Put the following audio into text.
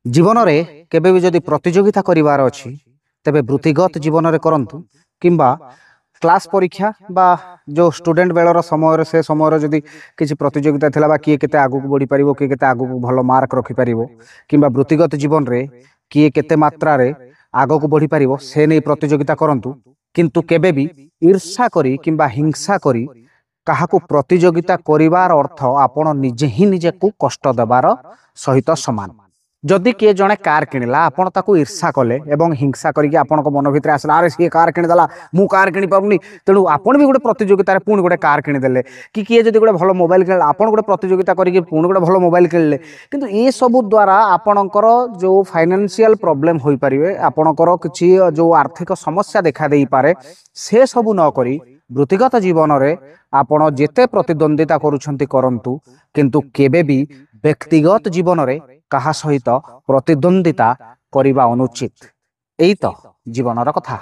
जीवन में केबे भी जदि प्रतियोगिता करिवार अछि तेबे वृत्तिगत जीवन में करंतु किंबा क्लास परीक्षा बा जो स्टूडेंट बेलर समय से समय जदि किसी प्रतियोगिता थिला बा किए केते आगु बढ़ी पारिबो किए केते आगु भलो मार्क रखि पारिबो किंबा वृत्तिगत जीवन रे किए केते मात्रा रे आगु को बढ़ी पारिबो से नै प्रतियोगिता करंतु किंतु केबे भी ईर्ष्या करी किंबा हिंसा करी काहाकू प्रतियोगिता करिवार अर्थ आपण निजे ही निजे को कष्ट देवार सहित समान। जदि किए जड़े कार किणला आपण ताकू ईर्षा कले एवं हिंसा करके आपण मन भितर आसला अरे सी कार किणीदेला मु कार किणी पारुनी तेणु आपण भी गोटे प्रतियोगिता पुणी गोटे कार किणीदेले कि किए जदि गोटे भल मोबाइल किणला आपण गोटे प्रतियोगिता करके पुणी गोटे भल मोबाइल किणले किंतु ये सब द्वारा आपणकर जो फाइनेंशियल प्रॉब्लम होई परिवे आपणकर किछि जो आर्थिक समस्या देखा देई पारे से सब न करी वृत्तिगत जीवन रे आपण जेते प्रतिद्वंदिता करूछंती करंतु किंतु केबे भी व्यक्तिगत जीवन रे कहा सहित प्रतिद्वंदिता करिबा अनुचित। एई तो जीवनर कथा।